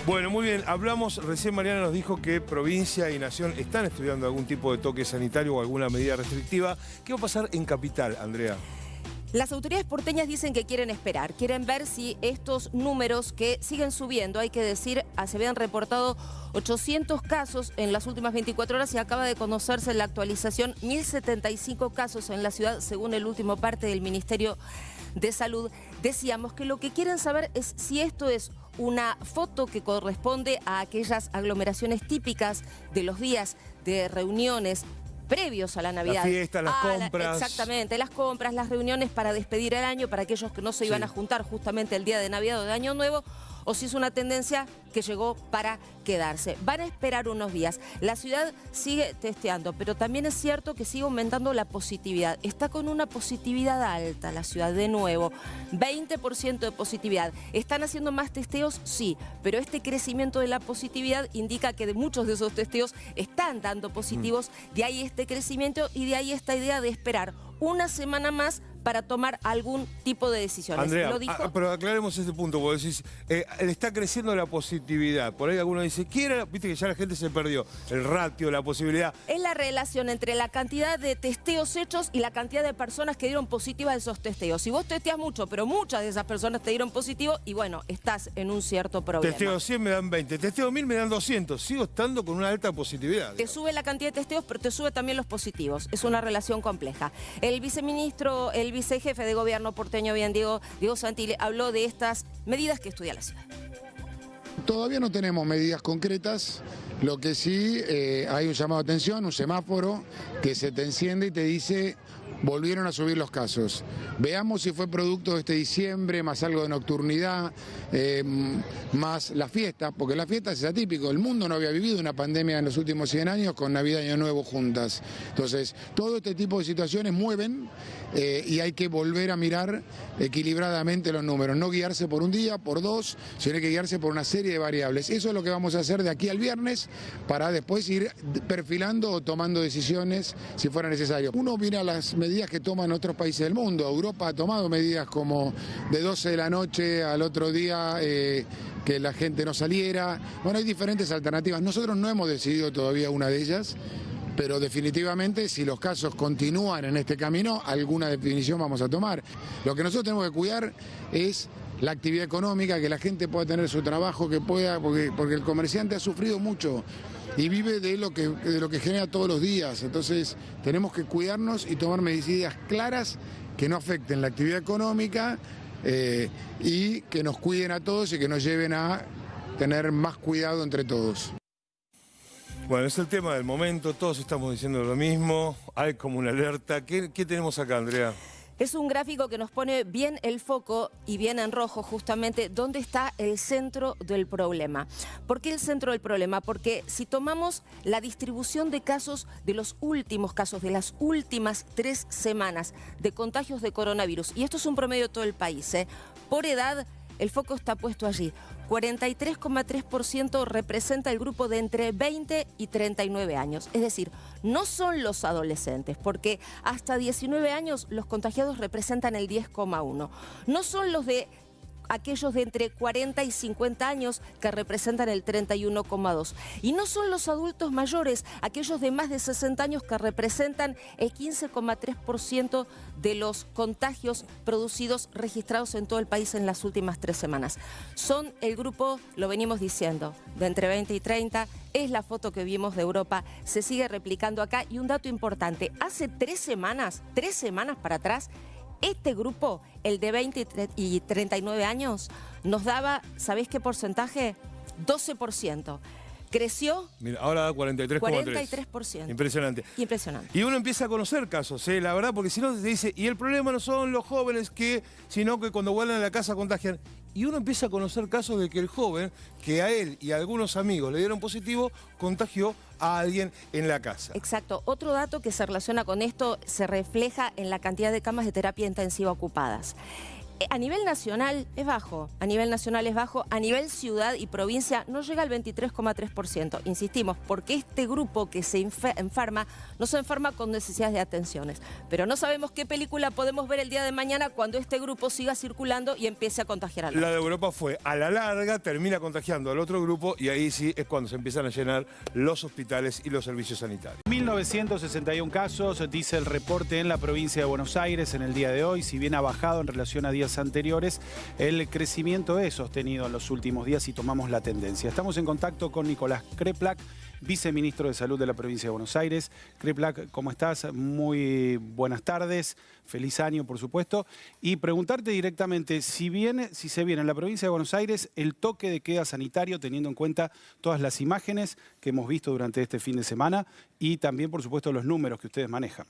Bueno, muy bien. Hablamos, recién Mariana nos dijo que provincia y nación están estudiando algún tipo de toque sanitario o alguna medida restrictiva. ¿Qué va a pasar en Capital, Andrea? Las autoridades porteñas dicen que quieren esperar, quieren ver si estos números que siguen subiendo, hay que decir, se habían reportado 800 casos en las últimas 24 horas y acaba de conocerse en la actualización 1075 casos en la ciudad, según el último parte del Ministerio de Salud. Decíamos que lo que quieren saber es si esto es una foto que corresponde a aquellas aglomeraciones típicas de los días de reuniones previos a la Navidad. La fiesta, las compras. Exactamente, las compras, las reuniones para despedir el año, para aquellos que no se iban a juntar justamente el día de Navidad o de Año Nuevo, o si es una tendencia que llegó para quedarse. Van a esperar unos días. La ciudad sigue testeando, pero también es cierto que sigue aumentando la positividad. Está con una positividad alta la ciudad, de nuevo, 20% de positividad. ¿Están haciendo más testeos? Sí, pero este crecimiento de la positividad indica que de muchos de esos testeos están dando positivos, de ahí este crecimiento y de ahí esta idea de esperar una semana más para tomar algún tipo de decisiones. Andrea, ¿Lo dijo? pero aclaremos ese punto, porque decís, está creciendo la positividad. Por ahí alguno dice, viste que ya la gente se perdió, el ratio, la posibilidad. Es la relación entre la cantidad de testeos hechos y la cantidad de personas que dieron positivas de esos testeos. Si vos testeas mucho, pero muchas de esas personas te dieron positivo, y bueno, estás en un cierto problema. Testeo 100 me dan 20, testeo 1000 me dan 200. Sigo estando con una alta positividad. Te sube la cantidad de testeos, pero te sube también los positivos. Es una relación compleja. El viceministro, el vicejefe de gobierno porteño, bien Diego Santilli, habló de estas medidas que estudia la ciudad. Todavía no tenemos medidas concretas, lo que sí hay un llamado de atención, un semáforo que se te enciende y te dice: volvieron a subir los casos. Veamos si fue producto de este diciembre, más algo de nocturnidad, más la fiesta, porque la fiesta es atípico. El mundo no había vivido una pandemia en los últimos 100 años con Navidad y Año Nuevo juntas. Entonces, todo este tipo de situaciones mueven y hay que volver a mirar equilibradamente los números. No guiarse por un día, por dos, sino hay que guiarse por una serie de variables. Eso es lo que vamos a hacer de aquí al viernes para después ir perfilando o tomando decisiones si fuera necesario. Uno mira las medidas que toman otros países del mundo. Europa ha tomado medidas como de 12 de la noche al otro día que la gente no saliera. Bueno, hay diferentes alternativas. Nosotros no hemos decidido todavía una de ellas, pero definitivamente si los casos continúan en este camino, alguna definición vamos a tomar. Lo que nosotros tenemos que cuidar es la actividad económica, que la gente pueda tener su trabajo, que pueda, porque el comerciante ha sufrido mucho y vive de lo que genera todos los días. Entonces tenemos que cuidarnos y tomar medidas claras que no afecten la actividad económica y que nos cuiden a todos y que nos lleven a tener más cuidado entre todos. Bueno, es el tema del momento, todos estamos diciendo lo mismo, hay como una alerta. ¿Qué tenemos acá, Andrea? Es un gráfico que nos pone bien el foco y bien en rojo justamente dónde está el centro del problema. ¿Por qué el centro del problema? Porque si tomamos la distribución de casos, de los últimos casos, de las últimas 3 semanas de contagios de coronavirus, y esto es un promedio de todo el país, por edad, el foco está puesto allí. 43,3% representa el grupo de entre 20 y 39 años. Es decir, no son los adolescentes, porque hasta 19 años los contagiados representan el 10,1%. No son los de aquellos de entre 40 y 50 años que representan el 31,2%. Y no son los adultos mayores, aquellos de más de 60 años que representan el 15,3% de los contagios producidos, registrados en todo el país en las últimas 3 semanas. Son el grupo, lo venimos diciendo, de entre 20 y 30, es la foto que vimos de Europa, se sigue replicando acá. Y un dato importante, hace 3 semanas para atrás, este grupo, el de 20 y 39 años, nos daba, ¿sabés qué porcentaje? 12%. Creció. Mira, ahora da 43,3%. 43%. Impresionante. Impresionante. Y uno empieza a conocer casos, la verdad, porque si no se dice, y el problema no son los jóvenes sino que cuando vuelven a la casa contagian. Y uno empieza a conocer casos de que el joven, que a él y a algunos amigos le dieron positivo, contagió a alguien en la casa. Exacto. Otro dato que se relaciona con esto se refleja en la cantidad de camas de terapia intensiva ocupadas. A nivel nacional es bajo, a nivel nacional es bajo, a nivel ciudad y provincia no llega al 23,3%. Insistimos, porque este grupo que se enferma no se enferma con necesidades de atenciones. Pero no sabemos qué película podemos ver el día de mañana cuando este grupo siga circulando y empiece a contagiar al otro. La de Europa fue, a la larga, termina contagiando al otro grupo y ahí sí es cuando se empiezan a llenar los hospitales y los servicios sanitarios. 1961 casos, dice el reporte en la provincia de Buenos Aires en el día de hoy. Si bien ha bajado en relación a días anteriores, el crecimiento es sostenido en los últimos días y tomamos la tendencia. Estamos en contacto con Nicolás Kreplak, viceministro de Salud de la provincia de Buenos Aires. Kreplak, ¿cómo estás? Muy buenas tardes, feliz año por supuesto. Y preguntarte directamente, si se viene en la provincia de Buenos Aires el toque de queda sanitario, teniendo en cuenta todas las imágenes que hemos visto durante este fin de semana y también por supuesto los números que ustedes manejan.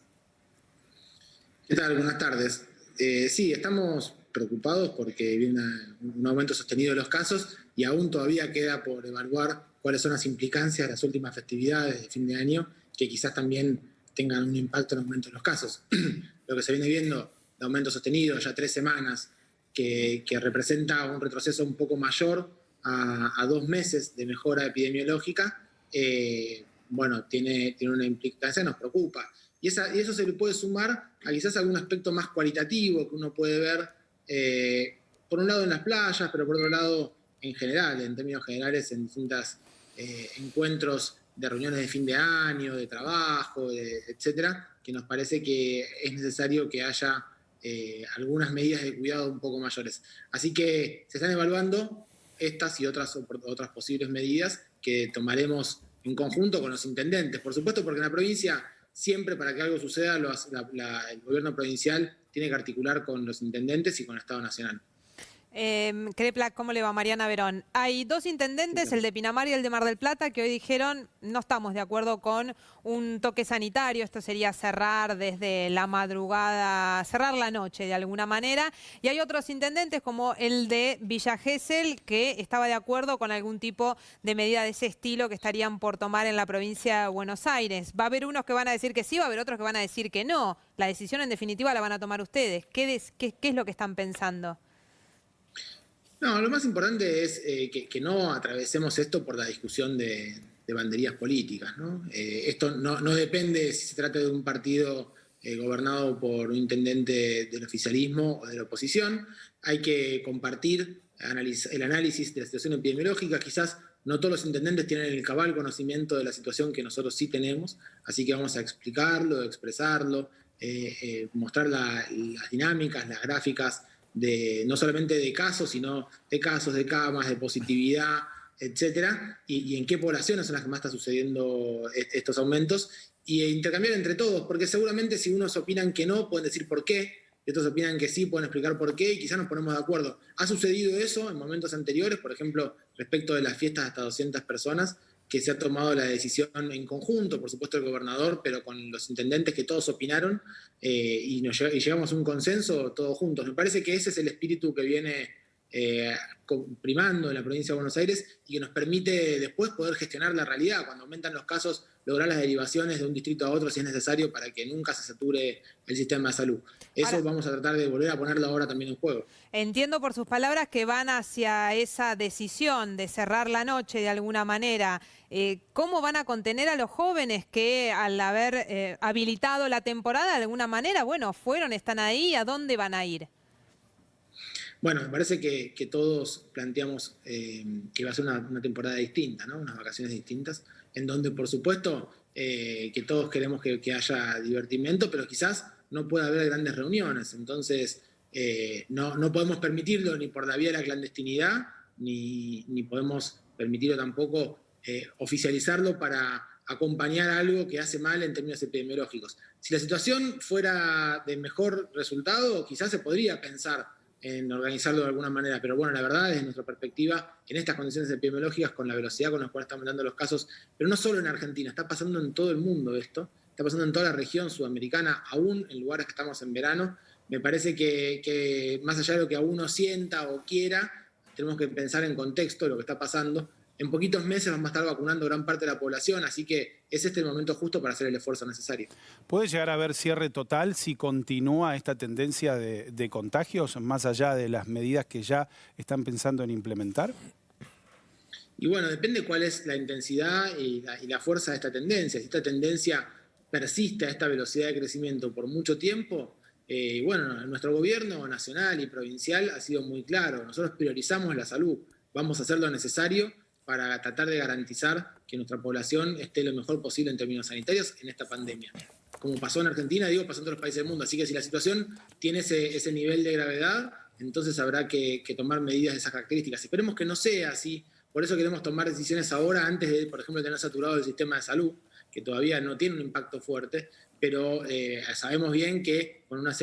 ¿Qué tal? Buenas tardes. Sí, estamos preocupados porque viene un aumento sostenido de los casos y aún todavía queda por evaluar cuáles son las implicancias de las últimas festividades de fin de año que quizás también tengan un impacto en el aumento de los casos. Lo que se viene viendo de aumento sostenido ya 3 semanas, que representa un retroceso un poco mayor a 2 meses de mejora epidemiológica, bueno, tiene una implicancia, nos preocupa. Y eso se le puede sumar a quizás algún aspecto más cualitativo que uno puede ver, por un lado en las playas, pero por otro lado en general, en términos generales, en distintos encuentros de reuniones de fin de año, de trabajo, etcétera, que nos parece que es necesario que haya algunas medidas de cuidado un poco mayores. Así que se están evaluando estas y otras posibles medidas que tomaremos en conjunto con los intendentes. Por supuesto, porque en la provincia siempre para que algo suceda el gobierno provincial tiene que articular con los intendentes y con el Estado Nacional. Kreplak, ¿cómo le va? Mariana Verón. Hay 2 intendentes, el de Pinamar y el de Mar del Plata, que hoy dijeron no estamos de acuerdo con un toque sanitario. Esto sería cerrar desde la madrugada, cerrar la noche de alguna manera. Y hay otros intendentes como el de Villa Gesell que estaba de acuerdo con algún tipo de medida de ese estilo que estarían por tomar en la provincia de Buenos Aires. Va a haber unos que van a decir que sí, va a haber otros que van a decir que no. La decisión en definitiva la van a tomar ustedes. ¿Qué es lo que están pensando? No, lo más importante es que no atravesemos esto por la discusión de banderías políticas, ¿no? Esto no depende si se trata de un partido gobernado por un intendente del oficialismo o de la oposición. Hay que compartir el análisis de la situación epidemiológica. Quizás no todos los intendentes tienen el cabal conocimiento de la situación que nosotros sí tenemos, así que vamos a explicarlo, expresarlo, mostrar las dinámicas, las gráficas, no solamente de casos, sino de casos, de camas, de positividad, etcétera, y en qué poblaciones son las que más está sucediendo estos aumentos, y intercambiar entre todos, porque seguramente si unos opinan que no, pueden decir por qué, y otros opinan que sí, pueden explicar por qué, y quizás nos ponemos de acuerdo. Ha sucedido eso en momentos anteriores, por ejemplo, respecto de las fiestas hasta 200 personas, que se ha tomado la decisión en conjunto, por supuesto el gobernador, pero con los intendentes que todos opinaron, y llegamos a un consenso todos juntos. Me parece que ese es el espíritu que viene primando en la provincia de Buenos Aires y que nos permite después poder gestionar la realidad. Cuando aumentan los casos, lograr las derivaciones de un distrito a otro si es necesario para que nunca se sature el sistema de salud. Eso ahora vamos a tratar de volver a ponerlo ahora también en juego. Entiendo por sus palabras que van hacia esa decisión de cerrar la noche de alguna manera. ¿Cómo van a contener a los jóvenes que al haber habilitado la temporada de alguna manera, bueno, están ahí, ¿a dónde van a ir? Bueno, me parece que todos planteamos que va a ser una temporada distinta, ¿no? Unas vacaciones distintas, en donde por supuesto que todos queremos que haya divertimento, pero quizás no pueda haber grandes reuniones. Entonces no podemos permitirlo ni por la vía de la clandestinidad, ni podemos permitirlo tampoco oficializarlo para acompañar algo que hace mal en términos epidemiológicos. Si la situación fuera de mejor resultado, quizás se podría pensar en organizarlo de alguna manera, pero bueno, la verdad, desde nuestra perspectiva, en estas condiciones epidemiológicas, con la velocidad con la cual están aumentando los casos, pero no solo en Argentina, está pasando en todo el mundo esto, está pasando en toda la región sudamericana, aún en lugares que estamos en verano. Me parece que más allá de lo que a uno sienta o quiera, tenemos que pensar en contexto lo que está pasando en poquitos meses vamos a estar vacunando gran parte de la población, así que es este el momento justo para hacer el esfuerzo necesario. ¿Puede llegar a haber cierre total si continúa esta tendencia de contagios, más allá de las medidas que ya están pensando en implementar? Y bueno, depende cuál es la intensidad y la fuerza de esta tendencia. Si esta tendencia persiste a esta velocidad de crecimiento por mucho tiempo, bueno, nuestro gobierno nacional y provincial ha sido muy claro. Nosotros priorizamos la salud. Vamos a hacer lo necesario para tratar de garantizar que nuestra población esté lo mejor posible en términos sanitarios en esta pandemia. Como pasó en Argentina, pasó en todos los países del mundo. Así que si la situación tiene ese nivel de gravedad, entonces habrá que tomar medidas de esas características. Esperemos que no sea así. Por eso queremos tomar decisiones ahora, antes de, por ejemplo, tener saturado el sistema de salud, que todavía no tiene un impacto fuerte, pero sabemos bien que con unas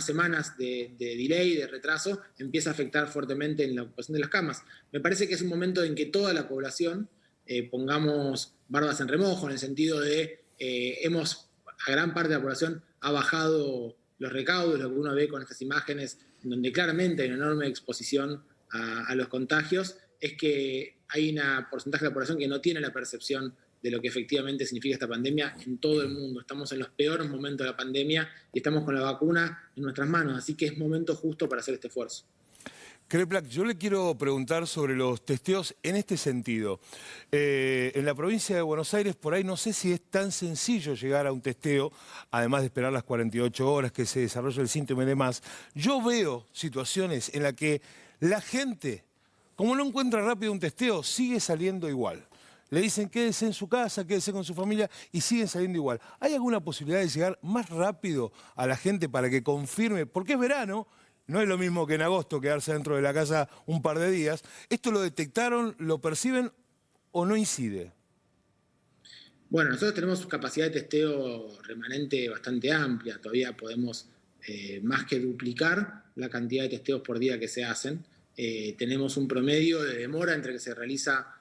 semanas de delay, de retraso, empieza a afectar fuertemente en la ocupación de las camas. Me parece que es un momento en que toda la población pongamos barbas en remojo, en el sentido de a gran parte de la población ha bajado los recaudos, lo que uno ve con estas imágenes, donde claramente hay una enorme exposición a los contagios, es que hay un porcentaje de la población que no tiene la percepción de lo que efectivamente significa esta pandemia en todo el mundo. Estamos en los peores momentos de la pandemia y estamos con la vacuna en nuestras manos, así que es momento justo para hacer este esfuerzo. Kreplak, yo le quiero preguntar sobre los testeos en este sentido. En la provincia de Buenos Aires, por ahí no sé si es tan sencillo llegar a un testeo, además de esperar las 48 horas que se desarrolle el síntoma y demás. Yo veo situaciones en las que la gente, como no encuentra rápido un testeo, sigue saliendo igual. Le dicen quédese en su casa, quédese con su familia y siguen saliendo igual. ¿Hay alguna posibilidad de llegar más rápido a la gente para que confirme? Porque es verano, no es lo mismo que en agosto quedarse dentro de la casa un par de días. ¿Esto lo detectaron, lo perciben o no incide? Bueno, nosotros tenemos capacidad de testeo remanente bastante amplia. Todavía podemos más que duplicar la cantidad de testeos por día que se hacen. Tenemos un promedio de demora entre que se realiza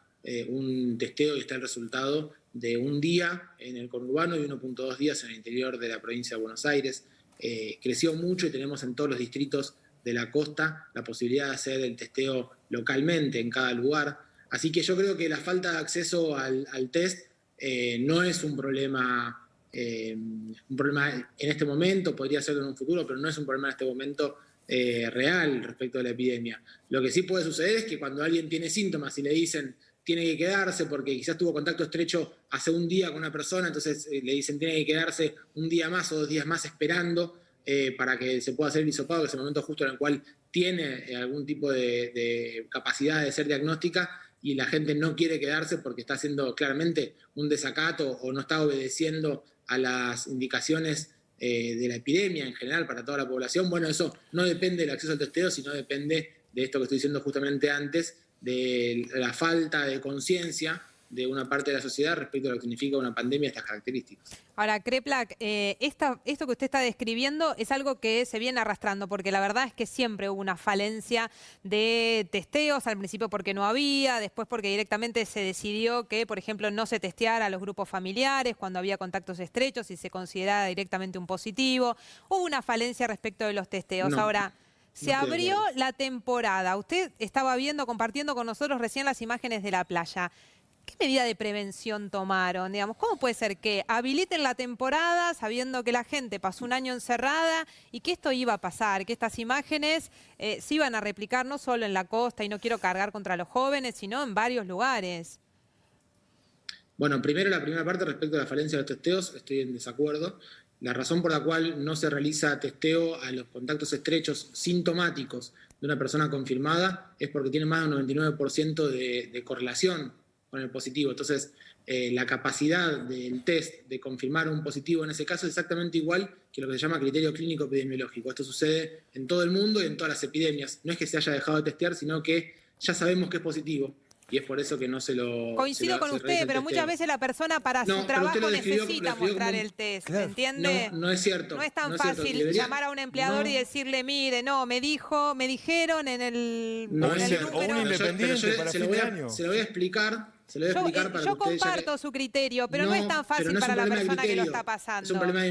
un testeo y está el resultado de un día en el conurbano y 1.2 días en el interior de la provincia de Buenos Aires. Creció mucho y tenemos en todos los distritos de la costa la posibilidad de hacer el testeo localmente en cada lugar. Así que yo creo que la falta de acceso al test no es un problema en este momento, podría serlo en un futuro, pero no es un problema en este momento real respecto a la epidemia. Lo que sí puede suceder es que cuando alguien tiene síntomas y le dicen tiene que quedarse porque quizás tuvo contacto estrecho hace un día con una persona, entonces le dicen tiene que quedarse un día más o 2 días más esperando para que se pueda hacer el hisopado, que es el momento justo en el cual tiene algún tipo de capacidad de ser diagnóstica, y la gente no quiere quedarse porque está haciendo claramente un desacato o no está obedeciendo a las indicaciones de la epidemia en general para toda la población. Bueno, eso no depende del acceso al testeo, sino depende de esto que estoy diciendo justamente antes, de la falta de conciencia de una parte de la sociedad respecto a lo que significa una pandemia de estas características. Ahora, Kreplak, esto que usted está describiendo es algo que se viene arrastrando, porque la verdad es que siempre hubo una falencia de testeos, al principio porque no había, después porque directamente se decidió que, por ejemplo, no se testeara a los grupos familiares cuando había contactos estrechos y se consideraba directamente un positivo. Hubo una falencia respecto de los testeos. No. Ahora, se abrió la temporada. Usted estaba compartiendo con nosotros recién las imágenes de la playa. ¿Qué medida de prevención tomaron? Digamos, ¿cómo puede ser que habiliten la temporada sabiendo que la gente pasó un año encerrada y que esto iba a pasar, que estas imágenes se iban a replicar no solo en la costa, y no quiero cargar contra los jóvenes, sino en varios lugares? Bueno, primero la primera parte respecto a la falencia de los testeos, estoy en desacuerdo. La razón por la cual no se realiza testeo a los contactos estrechos sintomáticos de una persona confirmada es porque tiene más de un 99% de correlación con el positivo. Entonces, la capacidad del test de confirmar un positivo en ese caso es exactamente igual que lo que se llama criterio clínico epidemiológico. Esto sucede en todo el mundo y en todas las epidemias. No es que se haya dejado de testear, sino que ya sabemos que es positivo. Y es por eso que no se lo... Coincido con usted, pero muchas veces la persona para su trabajo necesita mostrar el test, ¿me entiende? No es cierto. No es tan fácil llamar a un empleador y decirle, mire, no, me dijeron en el número. O un independiente para fin de año. Se lo voy a explicar. Yo comparto su criterio, pero no es tan fácil para la persona que lo está pasando. Es un problema de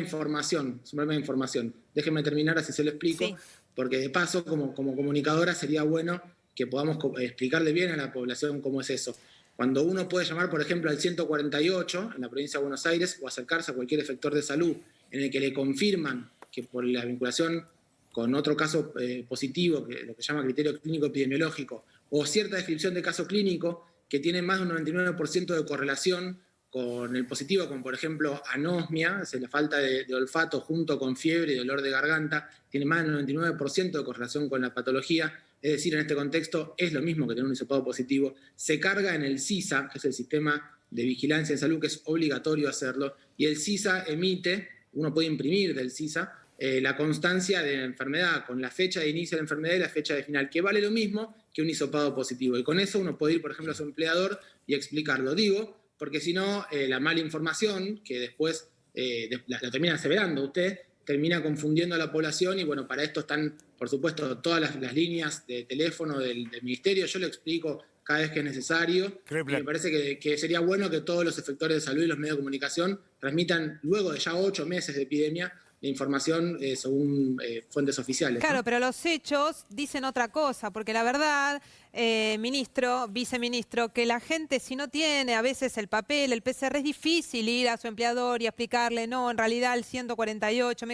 información. Déjeme terminar, así se lo explico. Sí. Porque de paso, como comunicadora, sería bueno que podamos explicarle bien a la población cómo es eso. Cuando uno puede llamar, por ejemplo, al 148 en la provincia de Buenos Aires o acercarse a cualquier efector de salud en el que le confirman que por la vinculación con otro caso positivo, que lo que se llama criterio clínico epidemiológico, o cierta descripción de caso clínico que tiene más de un 99% de correlación con el positivo, como por ejemplo anosmia, es la falta de olfato junto con fiebre y dolor de garganta, tiene más del 99% de correlación con la patología, es decir, en este contexto es lo mismo que tener un hisopado positivo, se carga en el SISA, que es el Sistema de Vigilancia en Salud, que es obligatorio hacerlo, y el SISA emite, uno puede imprimir del SISA, la constancia de la enfermedad, con la fecha de inicio de la enfermedad y la fecha de final, que vale lo mismo que un hisopado positivo. Y con eso uno puede ir, por ejemplo, a su empleador y explicarlo. Digo, porque si no, la mala información, que después la termina aseverando usted, termina confundiendo a la población y bueno, para esto están, por supuesto, todas las líneas de teléfono del ministerio. Yo lo explico cada vez que es necesario. Y me parece que sería bueno que todos los efectores de salud y los medios de comunicación transmitan, luego de ya 8 meses de epidemia, la información según fuentes oficiales. Claro, ¿no? pero los hechos dicen otra cosa, porque la verdad, ministro, viceministro, que la gente si no tiene a veces el papel, el PCR, es difícil ir a su empleador y explicarle, no, en realidad el 148...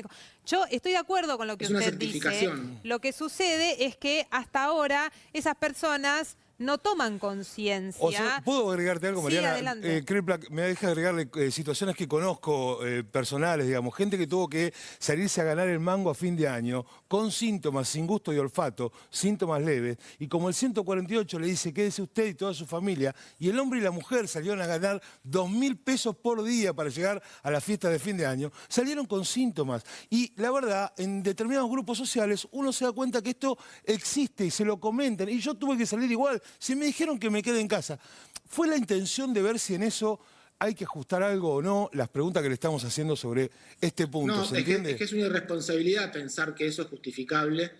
Yo estoy de acuerdo con lo que usted dice. Lo que sucede es que hasta ahora esas personas no toman conciencia. O sea, ¿puedo agregarte algo, Mariana? Sí, adelante. Kreplak, me deja agregarle situaciones que conozco, personales, digamos. Gente que tuvo que salirse a ganar el mango a fin de año, con síntomas, sin gusto y olfato, síntomas leves. Y como el 148 le dice, quédese usted y toda su familia, y el hombre y la mujer salieron a ganar 2.000 pesos por día para llegar a la fiesta de fin de año, salieron con síntomas. Y la verdad, en determinados grupos sociales, uno se da cuenta que esto existe y se lo comentan. Y yo tuve que salir igual. Si me dijeron que me quede en casa, fue la intención de ver si en eso hay que ajustar algo o no, las preguntas que le estamos haciendo sobre este punto, No, ¿se entiende? Es que es una irresponsabilidad pensar que eso es justificable,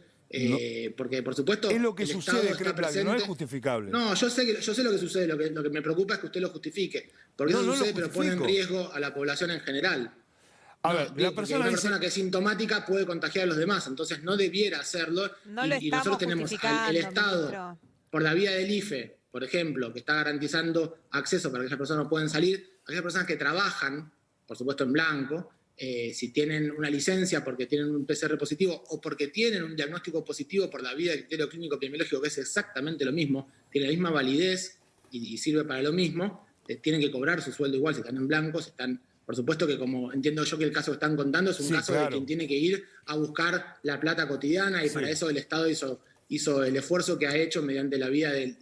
porque por supuesto Es lo que el sucede, Estado está presente. no es justificable. No, yo sé lo que sucede, lo que me preocupa es que usted lo justifique, porque eso sucede, pero pone en riesgo a la población en general. A ver, la persona una persona que es sintomática puede contagiar a los demás, entonces no debiera hacerlo. No lo y nosotros tenemos el Estado, ministro, por la vía del IFE, por ejemplo, que está garantizando acceso para que esas personas no puedan salir, aquellas personas que trabajan, por supuesto en blanco, si tienen una licencia porque tienen un PCR positivo o porque tienen un diagnóstico positivo por la vía del criterio clínico epidemiológico, que es exactamente lo mismo, tiene la misma validez y sirve para lo mismo, tienen que cobrar su sueldo igual si están en blanco, si están... Por supuesto que, como entiendo yo que el caso que están contando, es un caso de quien tiene que ir a buscar la plata cotidiana y para eso el Estado hizo el esfuerzo que ha hecho mediante la vía del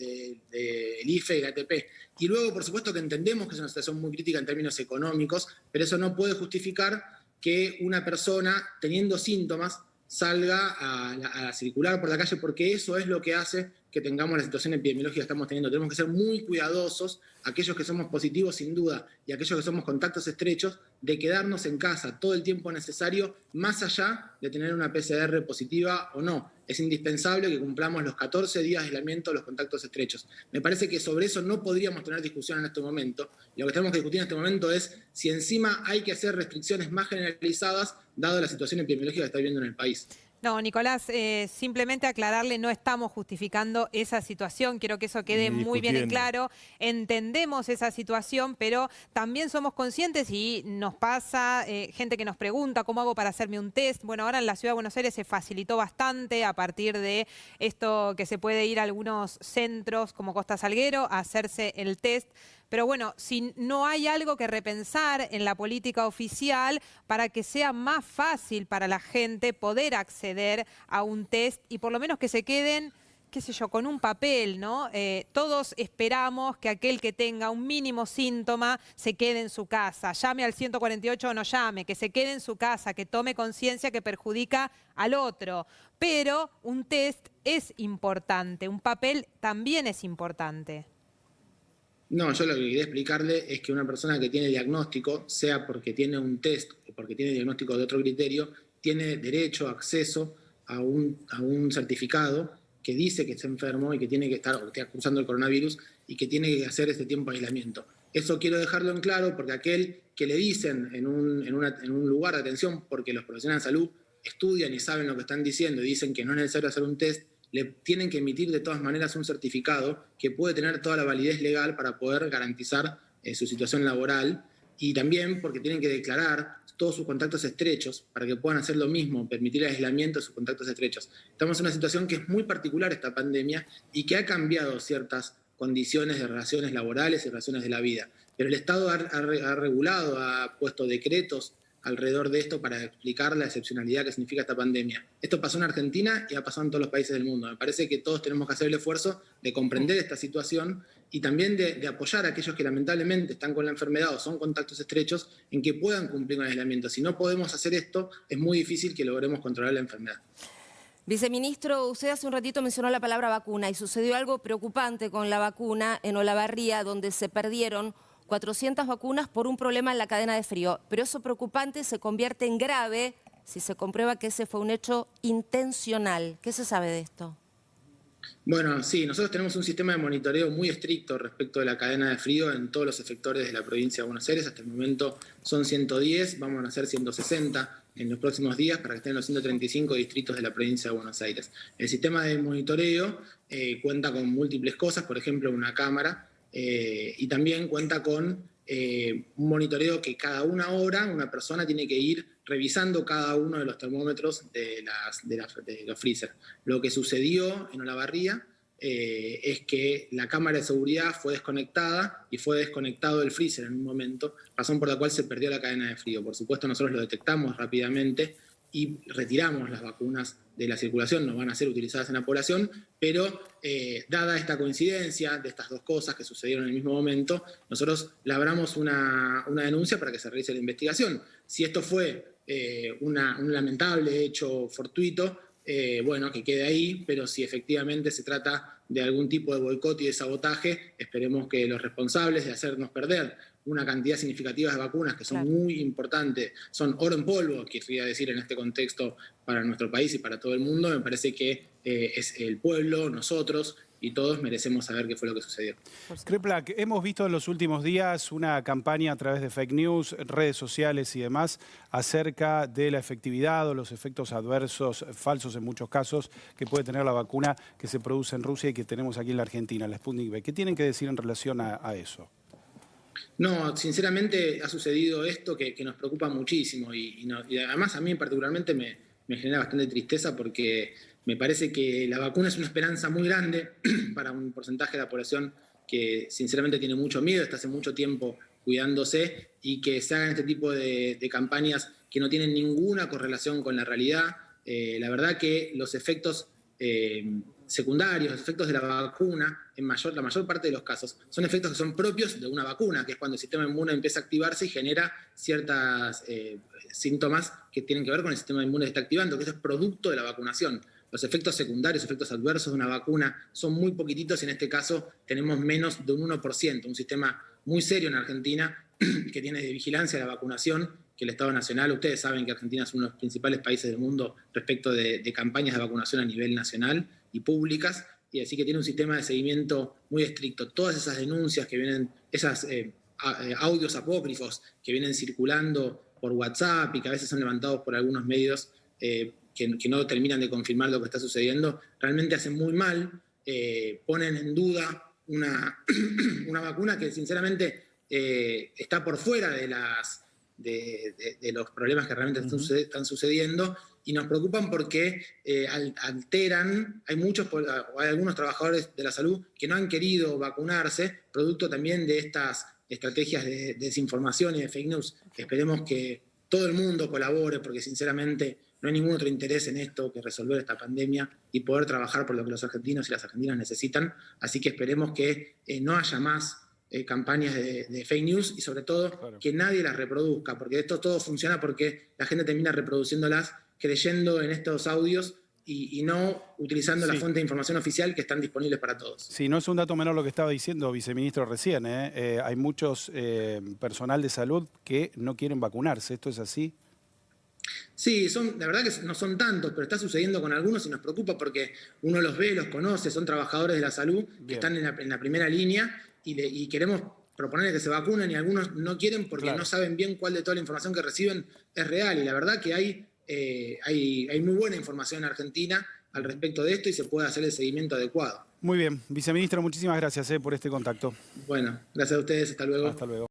IFE y la ATP. Y luego, por supuesto, que entendemos que es una situación muy crítica en términos económicos, pero eso no puede justificar que una persona, teniendo síntomas, salga a circular por la calle, porque eso es lo que hace que tengamos la situación epidemiológica que estamos teniendo. Tenemos que ser muy cuidadosos, aquellos que somos positivos sin duda y aquellos que somos contactos estrechos, de quedarnos en casa todo el tiempo necesario, más allá de tener una PCR positiva o no. Es indispensable que cumplamos los 14 días de aislamiento de los contactos estrechos. Me parece que sobre eso no podríamos tener discusión en este momento. Lo que tenemos que discutir en este momento es si encima hay que hacer restricciones más generalizadas, dado la situación epidemiológica que está viviendo en el país. No, Nicolás, simplemente aclararle, no estamos justificando esa situación, quiero que eso quede muy bien en claro, entendemos esa situación, pero también somos conscientes y nos pasa, gente que nos pregunta, ¿cómo hago para hacerme un test? Bueno, ahora en la Ciudad de Buenos Aires se facilitó bastante a partir de esto que se puede ir a algunos centros como Costa Salguero a hacerse el test. Pero bueno, si no hay algo que repensar en la política oficial para que sea más fácil para la gente poder acceder a un test y por lo menos que se queden, qué sé yo, con un papel, ¿no? Todos esperamos que aquel que tenga un mínimo síntoma se quede en su casa, llame al 148 o no llame, que se quede en su casa, que tome conciencia que perjudica al otro. Pero un test es importante, un papel también es importante. No, yo lo que quería explicarle es que una persona que tiene diagnóstico, sea porque tiene un test o porque tiene diagnóstico de otro criterio, tiene derecho, acceso a un certificado que dice que está enfermo y que tiene que estar, o que está cursando el coronavirus y que tiene que hacer este tiempo de aislamiento. Eso quiero dejarlo en claro porque aquel que le dicen en un lugar de atención, porque los profesionales de salud estudian y saben lo que están diciendo y dicen que no es necesario hacer un test le tienen que emitir de todas maneras un certificado que puede tener toda la validez legal para poder garantizar su situación laboral, y también porque tienen que declarar todos sus contactos estrechos para que puedan hacer lo mismo, permitir el aislamiento de sus contactos estrechos. Estamos en una situación que es muy particular esta pandemia y que ha cambiado ciertas condiciones de relaciones laborales y relaciones de la vida. Pero el Estado ha regulado, ha puesto decretos alrededor de esto para explicar la excepcionalidad que significa esta pandemia. Esto pasó en Argentina y ha pasado en todos los países del mundo. Me parece que todos tenemos que hacer el esfuerzo de comprender esta situación y también de apoyar a aquellos que lamentablemente están con la enfermedad o son contactos estrechos en que puedan cumplir con el aislamiento. Si no podemos hacer esto, es muy difícil que logremos controlar la enfermedad. Viceministro, usted hace un ratito mencionó la palabra vacuna y sucedió algo preocupante con la vacuna en Olavarría, donde se perdieron 400 vacunas por un problema en la cadena de frío. Pero eso preocupante se convierte en grave si se comprueba que ese fue un hecho intencional. ¿Qué se sabe de esto? Bueno, sí, nosotros tenemos un sistema de monitoreo muy estricto respecto de la cadena de frío en todos los efectores de la provincia de Buenos Aires. Hasta el momento son 110, vamos a hacer 160 en los próximos días para que estén en los 135 distritos de la provincia de Buenos Aires. El sistema de monitoreo cuenta con múltiples cosas, por ejemplo, una cámara, y también cuenta con un monitoreo que cada una hora una persona tiene que ir revisando cada uno de los termómetros de los freezer. Lo que sucedió en Olavarría es que la cámara de seguridad fue desconectada y fue desconectado el freezer en un momento, razón por la cual se perdió la cadena de frío. Por supuesto, nosotros lo detectamos rápidamente y retiramos las vacunas de la circulación, no van a ser utilizadas en la población, pero dada esta coincidencia de estas dos cosas que sucedieron en el mismo momento, nosotros labramos una denuncia para que se realice la investigación. Si esto fue un lamentable hecho fortuito, bueno, que quede ahí, pero si efectivamente se trata de algún tipo de boicot y de sabotaje, esperemos que los responsables de hacernos perder una cantidad significativa de vacunas que son muy importantes, son oro en polvo, querría decir en este contexto para nuestro país y para todo el mundo. Me parece que es el pueblo, nosotros y todos merecemos saber qué fue lo que sucedió. Kreplak, hemos visto en los últimos días una campaña a través de fake news, redes sociales y demás acerca de la efectividad o los efectos adversos, falsos en muchos casos, que puede tener la vacuna que se produce en Rusia y que tenemos aquí en la Argentina, la Sputnik V. ¿Qué tienen que decir en relación a eso? No, sinceramente ha sucedido esto que nos preocupa muchísimo y además a mí particularmente me genera bastante tristeza porque me parece que la vacuna es una esperanza muy grande para un porcentaje de la población que sinceramente tiene mucho miedo, está hace mucho tiempo cuidándose, y que se hagan este tipo de campañas que no tienen ninguna correlación con la realidad. La verdad que los efectos secundarios, los efectos de la vacuna, la mayor parte de los casos, son efectos que son propios de una vacuna, que es cuando el sistema inmune empieza a activarse y genera ciertos síntomas que tienen que ver con el sistema inmune que está activando, que eso es producto de la vacunación. Los efectos secundarios, efectos adversos de una vacuna son muy poquititos y en este caso tenemos menos de un 1%, un sistema muy serio en Argentina que tiene de vigilancia de la vacunación, que el Estado Nacional, ustedes saben que Argentina es uno de los principales países del mundo respecto de campañas de vacunación a nivel nacional y públicas, y así que tiene un sistema de seguimiento muy estricto. Todas esas denuncias que vienen, esos audios apócrifos que vienen circulando por WhatsApp y que a veces son levantados por algunos medios que no terminan de confirmar lo que está sucediendo, realmente hacen muy mal, ponen en duda una vacuna que sinceramente está por fuera de los problemas que realmente están sucediendo, y nos preocupan porque alteran, hay algunos trabajadores de la salud que no han querido vacunarse, producto también de estas estrategias de desinformación y de fake news. Esperemos que todo el mundo colabore, porque sinceramente no hay ningún otro interés en esto que resolver esta pandemia y poder trabajar por lo que los argentinos y las argentinas necesitan. Así que esperemos que no haya más campañas de fake news y sobre todo que nadie las reproduzca, porque esto todo funciona porque la gente termina reproduciéndolas, creyendo en estos audios y no utilizando la fuente de información oficial que están disponibles para todos. Sí, no es un dato menor lo que estaba diciendo, viceministro, recién. Hay muchos personal de salud que no quieren vacunarse. ¿Esto es así? Sí, la verdad que no son tantos, pero está sucediendo con algunos y nos preocupa porque uno los ve, los conoce, son trabajadores de la salud que están en la primera línea y queremos proponerles que se vacunen y algunos no quieren porque no saben bien cuál de toda la información que reciben es real. Y la verdad que hay hay muy buena información en Argentina al respecto de esto y se puede hacer el seguimiento adecuado. Muy bien, viceministro, muchísimas gracias por este contacto. Bueno, gracias a ustedes, hasta luego. Hasta luego.